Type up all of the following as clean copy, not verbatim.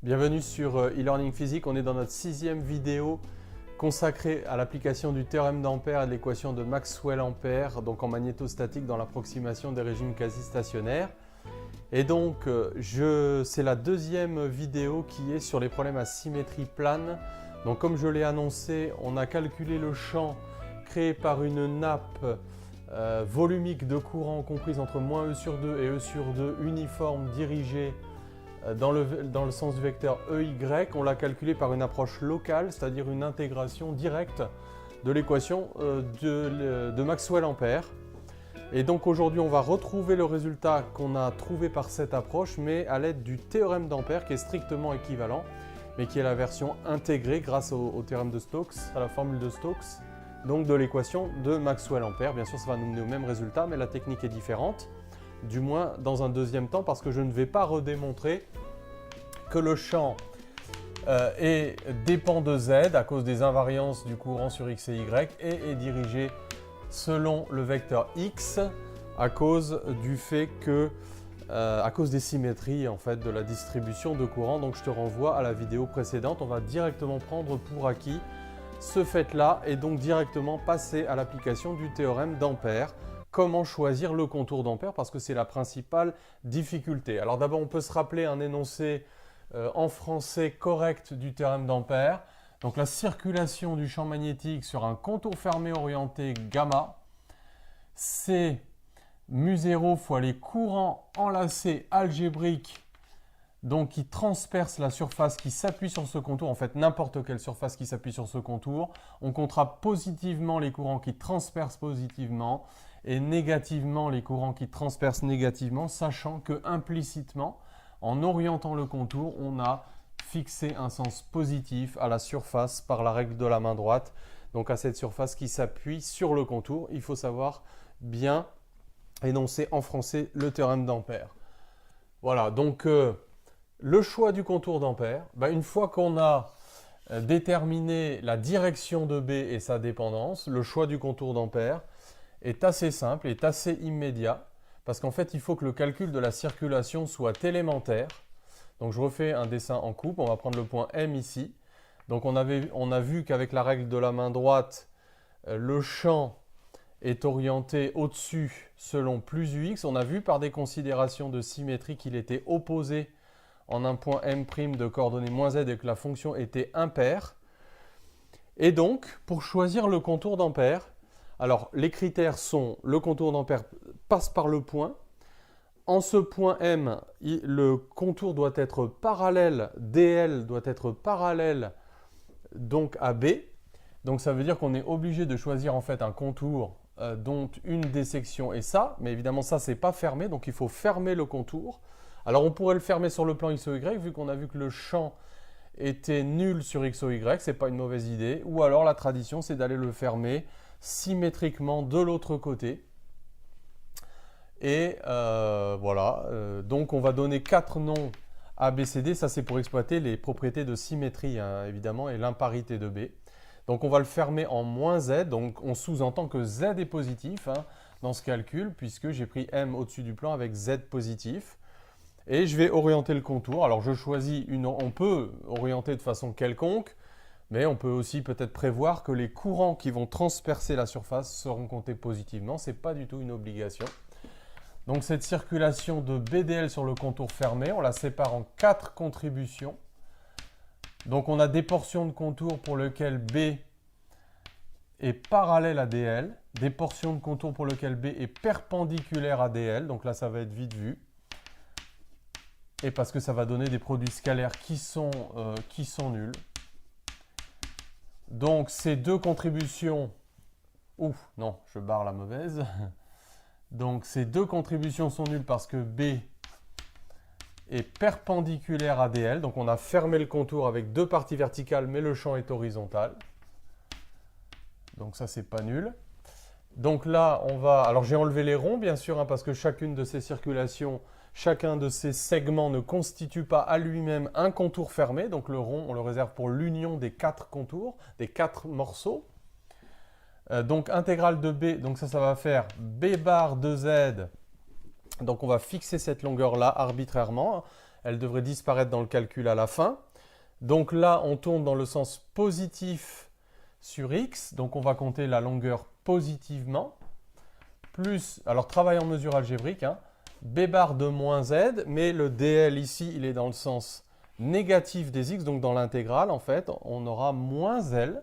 Bienvenue sur e-learning physique. On est dans notre 6e vidéo consacrée à l'application du théorème d'Ampère et de l'équation de Maxwell-Ampère, donc en magnétostatique dans l'approximation des régimes quasi-stationnaires. Et donc, c'est la deuxième vidéo qui est sur les problèmes à symétrie plane. Donc, comme je l'ai annoncé, on a calculé le champ créé par une nappe volumique de courant comprise entre moins E sur 2 et E sur 2 uniforme dirigée dans le sens du vecteur EY. On l'a calculé par une approche locale, c'est-à-dire une intégration directe de l'équation de Maxwell-Ampère. Et donc aujourd'hui, on va retrouver le résultat qu'on a trouvé par cette approche, mais à l'aide du théorème d'Ampère qui est strictement équivalent, mais qui est la version intégrée grâce au théorème de Stokes, à la formule de Stokes, donc de l'équation de Maxwell-Ampère. Bien sûr, ça va nous mener au même résultat, mais la technique est différente. Du moins dans un deuxième temps, parce que je ne vais pas redémontrer que le champ dépend de Z à cause des invariances du courant sur X et Y et est dirigé selon le vecteur X à cause du fait que, à cause des symétries en fait, de la distribution de courant. Donc je te renvoie à la vidéo précédente. On va directement prendre pour acquis ce fait-là et donc directement passer à l'application du théorème d'Ampère. Comment choisir le contour d'Ampère, parce que c'est la principale difficulté. Alors d'abord, on peut se rappeler un énoncé en français correct du théorème d'Ampère. Donc la circulation du champ magnétique sur un contour fermé orienté gamma, c'est mu0 fois les courants enlacés algébriques, donc qui transpercent la surface qui s'appuie sur ce contour, en fait n'importe quelle surface qui s'appuie sur ce contour. On comptera positivement les courants qui transpercent positivement et négativement les courants qui transpercent négativement, sachant que implicitement, en orientant le contour, on a fixé un sens positif à la surface par la règle de la main droite, donc à cette surface qui s'appuie sur le contour. Il faut savoir bien énoncer en français le théorème d'Ampère. Voilà, donc le choix du contour d'Ampère, une fois qu'on a déterminé la direction de B et sa dépendance, le choix du contour d'Ampère est assez simple, est assez immédiat, parce qu'en fait, il faut que le calcul de la circulation soit élémentaire. Donc, je refais un dessin en coupe. On va prendre le point M ici. Donc, on a vu qu'avec la règle de la main droite, le champ est orienté au-dessus selon plus UX. On a vu par des considérations de symétrie qu'il était opposé en un point M' de coordonnées moins Z et que la fonction était impaire. Et donc, pour choisir le contour d'Ampère, alors, les critères sont, le contour d'Ampère passe par le point. En ce point M, le contour doit être parallèle, DL doit être parallèle donc à B. Donc, ça veut dire qu'on est obligé de choisir en fait un contour dont une des sections est ça. Mais évidemment, ça, c'est pas fermé, donc il faut fermer le contour. Alors, on pourrait le fermer sur le plan X ou Y, vu qu'on a vu que le champ était nul sur X ou Y, c'est pas une mauvaise idée. Ou alors, la tradition, c'est d'aller le fermer symétriquement de l'autre côté. Et voilà, donc on va donner 4 noms A, B, C, D. Ça, c'est pour exploiter les propriétés de symétrie, hein, évidemment, et l'imparité de B. Donc on va le fermer en moins Z. Donc on sous-entend que Z est positif hein, dans ce calcul, puisque j'ai pris M au-dessus du plan avec Z positif. Et je vais orienter le contour. Alors je choisis on peut orienter de façon quelconque, mais on peut aussi peut-être prévoir que les courants qui vont transpercer la surface seront comptés positivement. Ce n'est pas du tout une obligation. Donc cette circulation de BDL sur le contour fermé, on la sépare en 4 contributions. Donc on a des portions de contour pour lesquelles B est parallèle à DL, des portions de contour pour lesquelles B est perpendiculaire à DL. Donc là, ça va être vite vu. Et parce que ça va donner des produits scalaires qui sont nuls. Donc ces deux contributions, non, je barre la mauvaise. Donc ces deux contributions sont nulles parce que B est perpendiculaire à DL. Donc on a fermé le contour avec deux parties verticales, mais le champ est horizontal. Donc ça, c'est pas nul. Donc là, alors j'ai enlevé les ronds, bien sûr, hein, parce que chacune de ces circulations, chacun de ces segments ne constitue pas à lui-même un contour fermé. Donc le rond, on le réserve pour l'union des 4 contours, des 4 morceaux. Donc intégrale de B, donc ça va faire B bar de Z. Donc on va fixer cette longueur-là arbitrairement. elle devrait disparaître dans le calcul à la fin. Donc là, on tourne dans le sens positif sur x, donc on va compter la longueur positivement, plus, alors travail en mesure algébrique, hein, b bar de moins z, mais le dl ici, il est dans le sens négatif des x, donc dans l'intégrale, en fait, on aura moins l.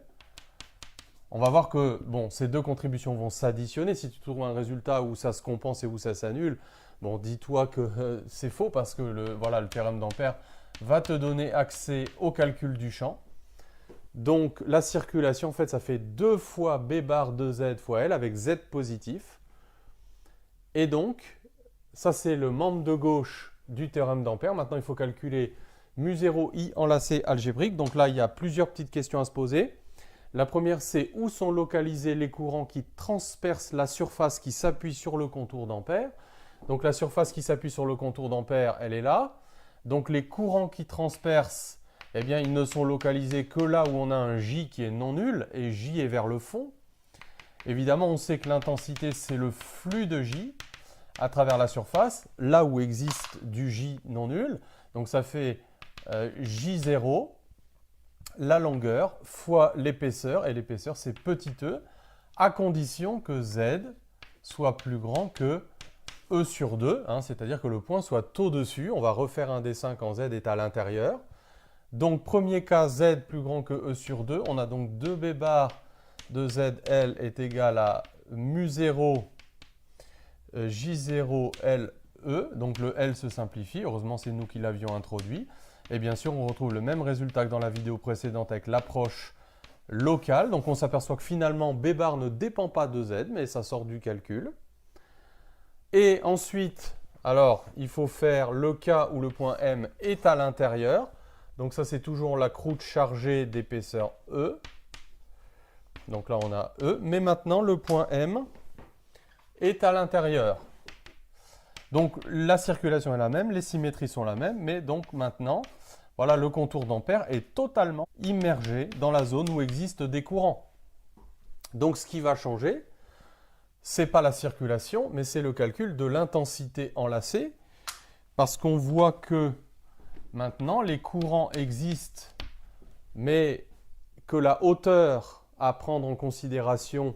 On va voir que bon, ces deux contributions vont s'additionner. Si tu trouves un résultat où ça se compense et où ça s'annule, bon, dis-toi que c'est faux parce que le théorème d'Ampère va te donner accès au calcul du champ. Donc la circulation, en fait, ça fait 2 fois b bar de z fois l avec z positif. Et donc, ça c'est le membre de gauche du théorème d'Ampère. Maintenant, il faut calculer mu0 i enlacé algébrique. Donc là, il y a plusieurs petites questions à se poser. La première, c'est où sont localisés les courants qui transpercent la surface qui s'appuie sur le contour d'Ampère. Donc la surface qui s'appuie sur le contour d'Ampère, elle est là. Donc les courants qui transpercent, eh bien, ils ne sont localisés que là où on a un J qui est non nul, et J est vers le fond. Évidemment, on sait que l'intensité, c'est le flux de J à travers la surface, là où existe du J non nul. Donc ça fait J0, la longueur, fois l'épaisseur, et l'épaisseur, c'est petit e, à condition que Z soit plus grand que E sur 2, hein, c'est-à-dire que le point soit au-dessus. On va refaire un dessin quand Z est à l'intérieur. Donc, premier cas, Z plus grand que E sur 2. On a donc 2b bar de ZL est égal à mu0 J0 LE. Donc, le L se simplifie. Heureusement, c'est nous qui l'avions introduit. Et bien sûr, on retrouve le même résultat que dans la vidéo précédente avec l'approche locale. Donc, on s'aperçoit que finalement, b bar ne dépend pas de Z, mais ça sort du calcul. Et ensuite, alors, il faut faire le cas où le point M est à l'intérieur. Donc ça, c'est toujours la croûte chargée d'épaisseur E. Donc là, on a E. Mais maintenant, le point M est à l'intérieur. Donc la circulation est la même, les symétries sont la même. Mais donc maintenant, voilà, le contour d'Ampère est totalement immergé dans la zone où existent des courants. Donc ce qui va changer, ce n'est pas la circulation, mais c'est le calcul de l'intensité enlacée. Parce qu'on voit que maintenant, les courants existent, mais que la hauteur à prendre en considération,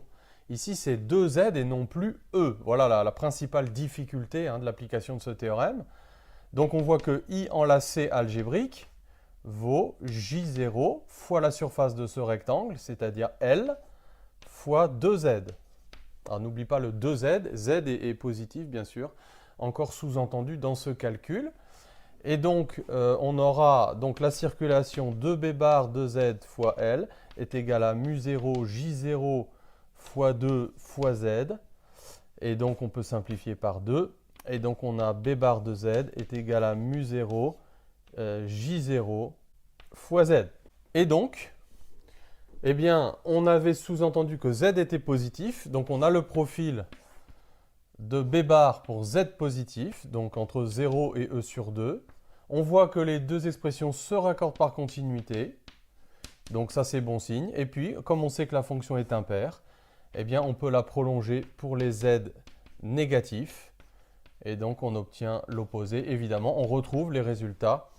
ici, c'est 2Z et non plus E. Voilà la principale difficulté de l'application de ce théorème. Donc, on voit que I enlacé algébrique vaut J0 fois la surface de ce rectangle, c'est-à-dire L, fois 2Z. Alors, n'oublie pas le 2Z, Z est positif, bien sûr, encore sous-entendu dans ce calcul. Et donc, on aura donc la circulation de b bar de Z fois L est égale à mu0 J0 fois 2 fois Z. Et donc, on peut simplifier par 2. Et donc, on a b bar de Z est égal à mu0 J0 fois Z. Et donc, eh bien, on avait sous-entendu que Z était positif. Donc, on a le profil de b bar pour Z positif, donc entre 0 et E sur 2. On voit que les deux expressions se raccordent par continuité. Donc ça, c'est bon signe. Et puis, comme on sait que la fonction est impaire, eh bien, on peut la prolonger pour les Z négatifs. Et donc, on obtient l'opposé. Évidemment, on retrouve les résultats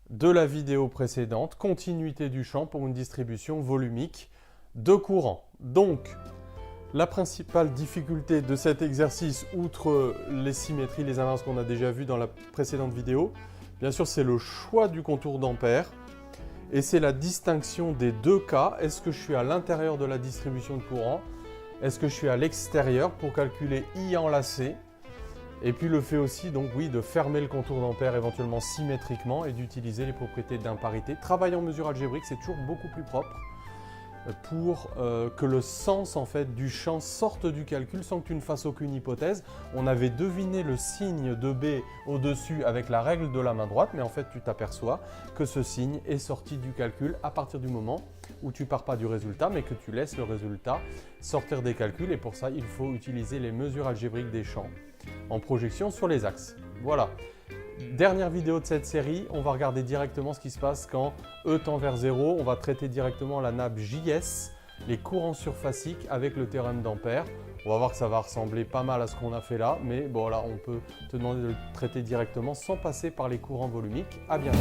de la vidéo précédente. Continuité du champ pour une distribution volumique de courant. Donc, la principale difficulté de cet exercice, outre les symétries, les inverses qu'on a déjà vues dans la précédente vidéo, bien sûr, c'est le choix du contour d'Ampère et c'est la distinction des deux cas. Est-ce que je suis à l'intérieur de la distribution de courant? Est-ce que je suis à l'extérieur pour calculer I enlacé? Et puis le fait aussi, donc oui, de fermer le contour d'Ampère éventuellement symétriquement et d'utiliser les propriétés d'imparité. Travailler en mesure algébrique, c'est toujours beaucoup plus propre pour que le sens en fait du champ sorte du calcul sans que tu ne fasses aucune hypothèse. On avait deviné le signe de B au-dessus avec la règle de la main droite, mais en fait tu t'aperçois que ce signe est sorti du calcul à partir du moment où tu ne pars pas du résultat, mais que tu laisses le résultat sortir des calculs. Et pour ça, il faut utiliser les mesures algébriques des champs en projection sur les axes. Voilà. Dernière vidéo de cette série, on va regarder directement ce qui se passe quand E tend vers 0. On va traiter directement la nappe JS les courants surfaciques avec le théorème d'Ampère. On va voir que ça va ressembler pas mal à ce qu'on a fait là, mais bon là on peut te demander de le traiter directement sans passer par les courants volumiques. À bientôt.